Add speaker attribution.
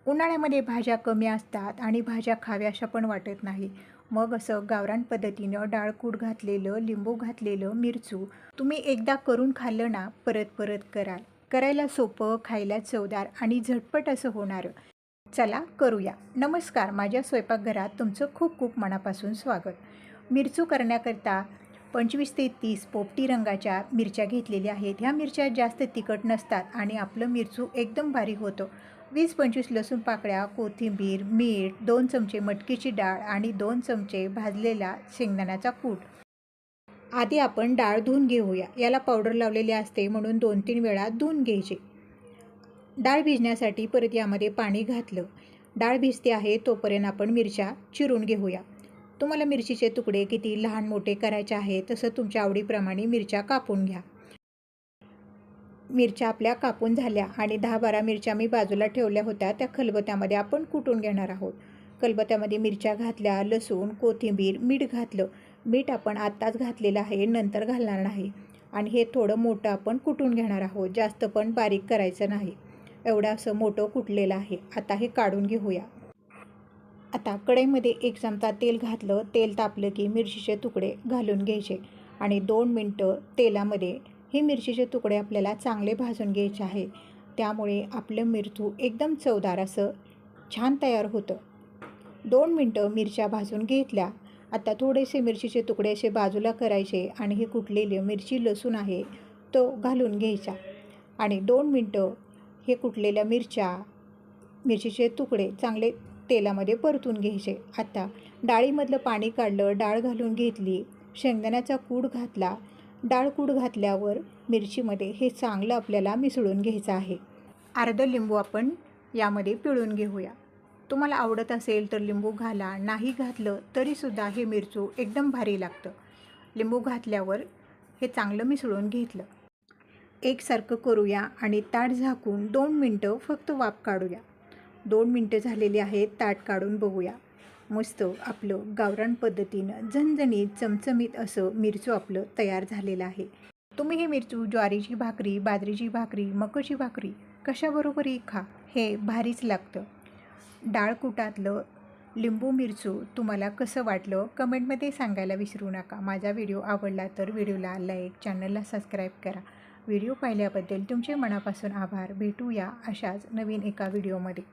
Speaker 1: उन्हाळ्यामध्ये भाज्या कमी असतात आणि भाज्या खाव्याशा पण वाटत नाही. मग असं गावरान पद्धतीनं डाळकूट घातलेलं, लिंबू घातलेलं मिरचू तुम्ही एकदा करून खाल्लं ना, परत परत कराल. करायला सोपं, खायला चवदार आणि झटपट असं होणारं. चला करूया. नमस्कार, माझ्या स्वयंपाकघरात तुमचं खूप खूप मनापासून स्वागत. मिरचू करण्याकरता 25 ते 30 पोपटी रंगाच्या मिरच्या घेतलेल्या आहेत. ह्या मिरच्या जास्त तिखट नसतात आणि आपलं मिरचू एकदम बारीक होतं. 20-25 लसूण पाकळ्या, कोथिंबीर, मीठ, 2 चमचे मटकीची डाळ आणि 2 चमचे भाजलेला शेंगदाण्याचा कूट. आधी आपण डाळ धुवून घेऊया. याला पावडर लावलेली असते म्हणून 2-3 वेळा धुवून घ्यायची. डाळ भिजण्यासाठी परत यामध्ये पाणी घातलं. डाळ भिजते आहे तोपर्यंत आपण मिरच्या चिरून घेऊया. तुम्हाला मिरचीचे तुकडे किती लहान मोठे करायचे आहे तसं तुमच्या आवडीप्रमाणे मिरच्या कापून घ्या. मिरच्या आपल्या कापून झाल्या आणि 10-12 मिरच्या मी बाजूला ठेवल्या होत्या. त्या खलबत्त्यामध्ये आपण कुटून घेणार आहोत. खलबत्त्यामध्ये मिरच्या घातल्या, लसूण, कोथिंबीर, मीठ घातलं. मीठ आपण आत्ताच घातलेलं आहे, नंतर घालणार नाही. आणि हे थोडं मोठं आपण कुटून घेणार आहोत. जास्त पण बारीक करायचं नाही. एवढं असं मोठं कुटलेलं आहे. आता हे काढून घेऊया. आता कढईमध्ये 1 चमचा तेल घातलं. तेल तापलं की मिरचीचे तुकडे घालून घ्यायचे आणि 2 मिनटं तेलामध्ये हे मिरचीचे तुकडे आपल्याला चांगले भाजून घ्यायचे आहे. त्यामुळे आपलं मिरचू एकदम चवदार असं छान तयार होतं. 2 मिनटं मिरच्या भाजून घेतल्या. आता थोडेसे मिरचीचे तुकडे असे बाजूला करायचे आणि हे कुटलेले मिरची लसूण आहे तो घालून घ्यायचा आणि 2 मिनटं हे कुटलेल्या मिरचीचे तुकडे चांगले तेलामध्ये परतून घ्यायचे. आता डाळीमधलं पाणी काढलं, डाळ घालून घेतली, शेंगदाण्याचा कूट घातला. डाळ कूट घातल्यावर मिरचीमध्ये हे चांगलं आपल्याला मिसळून घ्यायचं आहे. अर्धं लिंबू आपण यामध्ये पिळून घेऊया. तुम्हाला आवडत असेल तर लिंबू घाला, नाही घातलं तरीसुद्धा हे मिरचू एकदम भारी लागतं. लिंबू घातल्यावर हे चांगलं मिसळून घेतलं. एकसारखं करूया आणि ताट झाकून 2 मिनटं फक्त वाफ काढूया. 2 मिनटं झालेली आहेत. ताट काढून बघूया. मस्त आपलं गावरान पद्धतीनं झणझणीत चमचमीत असं मिरचू आपलं तयार झालेलं आहे. तुम्ही हे मिरचू ज्वारीची भाकरी, बाजरीची भाकरी, मकाची भाकरी कशाबरोबरही खा, हे भारीच लागतं. डाळकुटातलं लिंबू मिरचू तुम्हाला कसं वाटलं कमेंटमध्ये सांगायला विसरू नका. माझा व्हिडिओ आवडला तर व्हिडिओला लाईक, चॅनलला सबस्क्राईब करा. व्हिडिओ पाहिल्याबद्दल तुमचे मनापासून आभार. भेटूया अशाच नवीन एका व्हिडिओमध्ये.